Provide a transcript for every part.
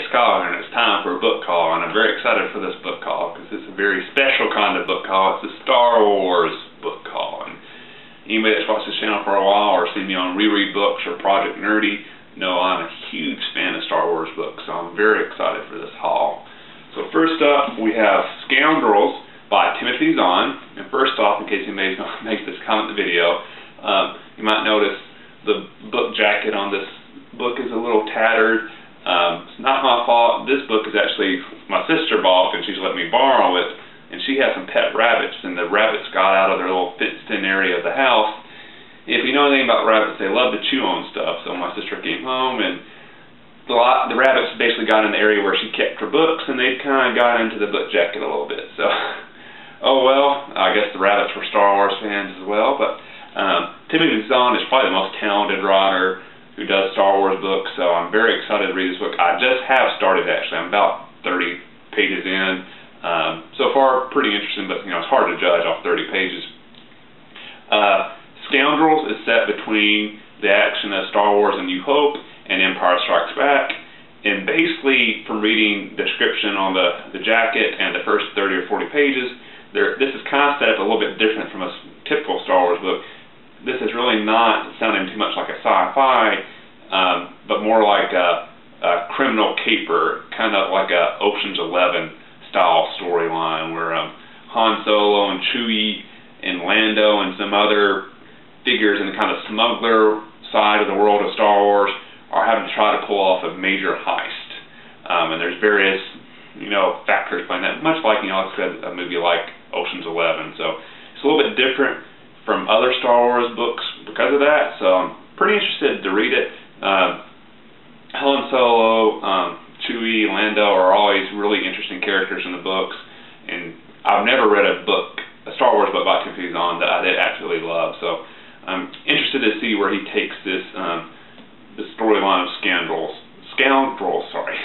Scholar, and it's time for a book call, and I'm very excited for this book call because it's a very special kind of book call. It's a Star Wars book call, and anybody that's watched this channel for a while or seen me on Reread Books or Project Nerdy know I'm a huge fan of Star Wars books, so I'm very excited for this haul. So first up, we have Scoundrels by Timothy Zahn, and first off, in case anybody makes this comment in the video, you might notice the book jacket on this book is a little tattered. It's not my fault. This book is actually my sister bought, and she's let me borrow it, and she has some pet rabbits, and the rabbits got out of their little fenced-in area of the house. If you know anything about rabbits, they love to chew on stuff, so my sister came home, and the rabbits basically got in the area where she kept her books, and they kind of got into the book jacket a little bit, so oh well, I guess the rabbits were Star Wars fans as well. But Timothy Zahn is probably the most talented writer who does Star Wars books, so I'm very excited to read this book. I just have started, actually. I'm about 30 pages in. So far, pretty interesting, but it's hard to judge off 30 pages. Scoundrels is set between the action of Star Wars and New Hope and Empire Strikes Back. And basically, from reading the description on the jacket and the first 30 or 40 pages, this is kind of set up a little bit different from a typical Star Wars book. This is really not sounding too much like a sci-fi, but more like a criminal caper, kind of like a Ocean's 11 style storyline where Han Solo and Chewie and Lando and some other figures in the kind of smuggler side of the world of Star Wars are having to try to pull off a major heist. And there's various, factors playing that, much like, like I said, a movie like Ocean's 11. So it's a little bit different from other Star Wars books because of that, so I'm pretty interested to read it. Han Solo, Chewie, Lando are always really interesting characters in the books, and I've never read a Star Wars book by Timothy Zahn that I did absolutely love, so I'm interested to see where he takes this the storyline of Scoundrels, sorry.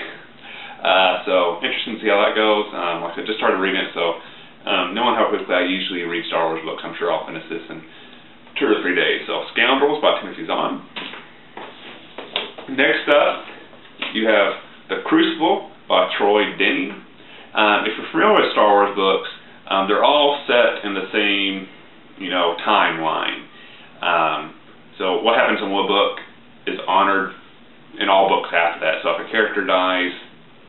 So interesting to see how that goes. Like I said, just started reading it, so knowing how quickly I usually read Star Wars books, I'm sure I'll finish this in 2 or 3 days. So, Scoundrels by Timothy Zahn. Next up, you have The Crucible by Troy Denning. If you're familiar with Star Wars books, they're all set in the same, timeline. So what happens in one book is honored in all books after that. So if a character dies,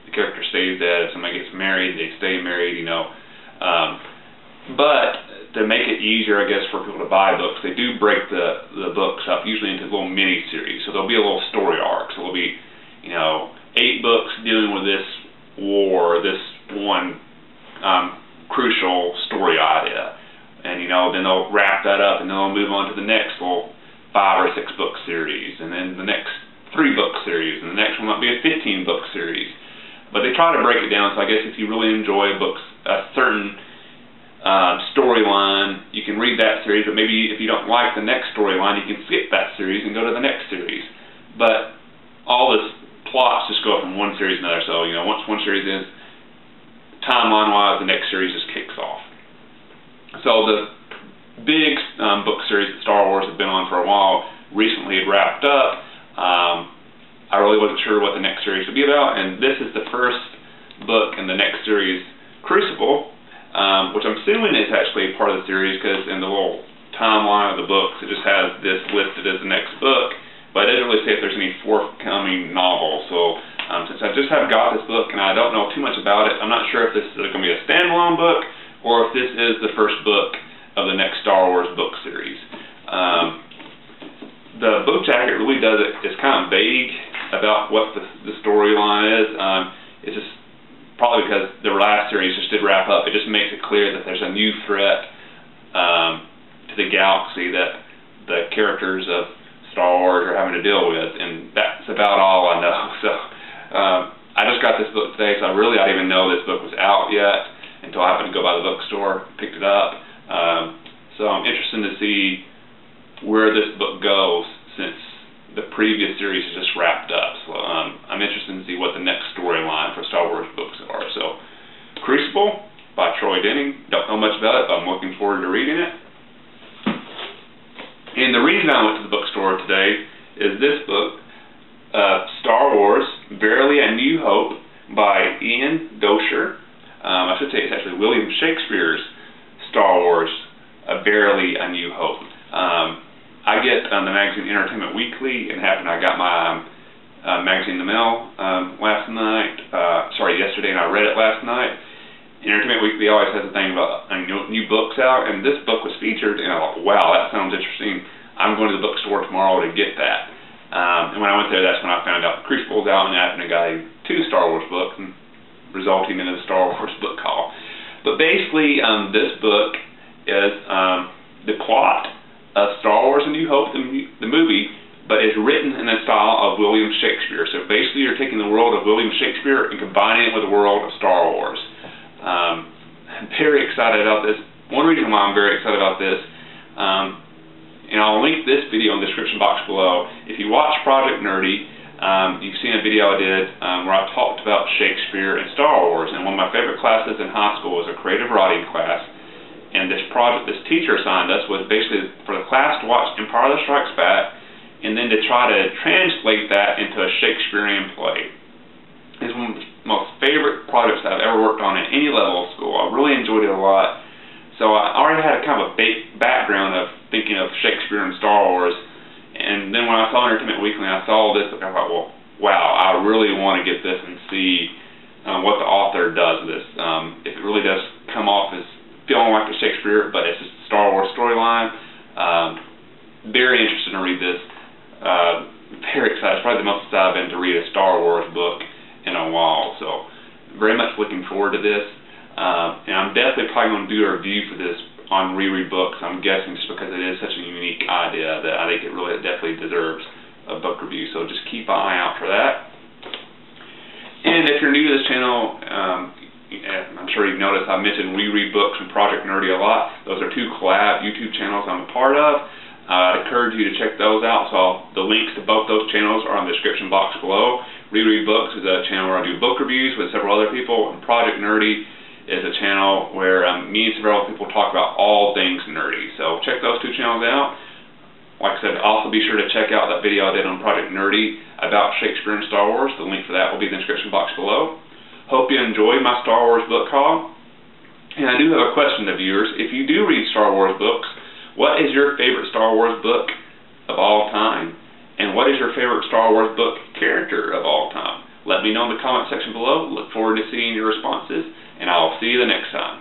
the character stays dead. If somebody gets married, they stay married, But to make it easier, I guess, for people to buy books, they do break the books up, usually into little mini-series. So there'll be a little story arc. So there'll be, 8 books dealing with this war, this one crucial story idea. And, then they'll wrap that up, and then they'll move on to the next 5 or 6 book series, and then the next 3 book series, and the next one might be a 15 book series. But they try to break it down, so I guess if you really enjoy books, a certain storyline, you can read that series, but maybe if you don't like the next storyline, you can skip that series and go to the next series. But all this plots just go from one series to another, so once one series is timeline-wise, the next series just kicks off. So the big book series that Star Wars has been on for a while recently had wrapped up. I really wasn't sure what the next series would be about, and this is the first book in the next series, Crucible, which I'm assuming is actually part of the series because in the little timeline of the books it just has this listed as the next book, but it doesn't really say if there's any forthcoming novels. So since I just have got this book and I don't know too much about it, I'm not sure if this is going to be a standalone book or if this is the first book of the next Star Wars book series. The book jacket really does it. It's kind of vague about what the storyline is. It's just probably because the last series just did wrap up. It just makes it clear that there's a new threat to the galaxy that the characters of Star Wars are having to deal with, and that's about all I know. So I just got this book today, so I didn't even know this book was out yet until I happened to go by the bookstore, picked it up. So I'm interested to see where this book goes since the previous series is just wrapped up. So I'm interested to see what the next storyline for Star Wars books are. So Crucible by Troy Denning. Don't know much about it, but I'm looking forward to reading it. And the reason I went to the bookstore today is this book, Star Wars, Verily a New Hope, by Ian Dosher. I should say it's actually William Shakespeare's Star Wars, Verily A New Hope. I get the magazine Entertainment Weekly, and I got my magazine in the mail yesterday, and I read it last night. Entertainment Weekly always has a thing about new books out, and this book was featured, and I thought, wow, that sounds interesting. I'm going to the bookstore tomorrow to get that. And when I went there, that's when I found out Crucible's out, and I got 2 Star Wars books, and resulting in a Star Wars book haul. But basically, this book is the plot of Star Wars A New Hope, the movie, but it's written in the style of William Shakespeare. So basically, you're taking the world of William Shakespeare and combining it with the world of Star Wars. I'm very excited about this. One reason why I'm very excited about this, and I'll link this video in the description box below. If you watch Project Nerdy, you've seen a video I did where I talked about Shakespeare and Star Wars. And one of my favorite classes in high school was a creative writing class. And this teacher assigned us was basically for the class to watch Empire Strikes Back, and then to try to translate that into a Shakespearean play. It's one of the most favorite projects that I've ever worked on at any level of school. I really enjoyed it a lot. So I already had a kind of a background of thinking of Shakespeare and Star Wars. And then when I saw Entertainment Weekly and I saw this, I thought, well, wow, I really want to get this and see what the author does with this. If it really does come off as feeling like the Shakespeare, but it's just a Star Wars storyline. Very interested to read this. Very excited. It's probably the most excited I've been to read a Star Wars book in a while. So very much looking forward to this. And I'm definitely probably going to do a review for this on Reread Books, I'm guessing, just because it is such a unique idea that I think it really definitely deserves a book review. So just keep an eye out for that. And if you're new to this channel, I'm sure you've noticed I mentioned Reread Books and Project Nerdy a lot. Those are 2 collab YouTube channels I'm a part of. I'd encourage you to check those out. So the links to both those channels are in the description box below. Reread Books is a channel where I do book reviews with several other people, and Project Nerdy is a channel where me and several people talk about all things nerdy. So check those 2 channels out. Like I said, also be sure to check out that video I did on Project Nerdy about Shakespeare and Star Wars. The link for that will be in the description box below. Hope you enjoyed my Star Wars book haul. And I do have a question to viewers. If you do read Star Wars books, what is your favorite Star Wars book of all time? And what is your favorite Star Wars book character of all time? Let me know in the comment section below. Look forward to seeing your responses, and I'll see you the next time.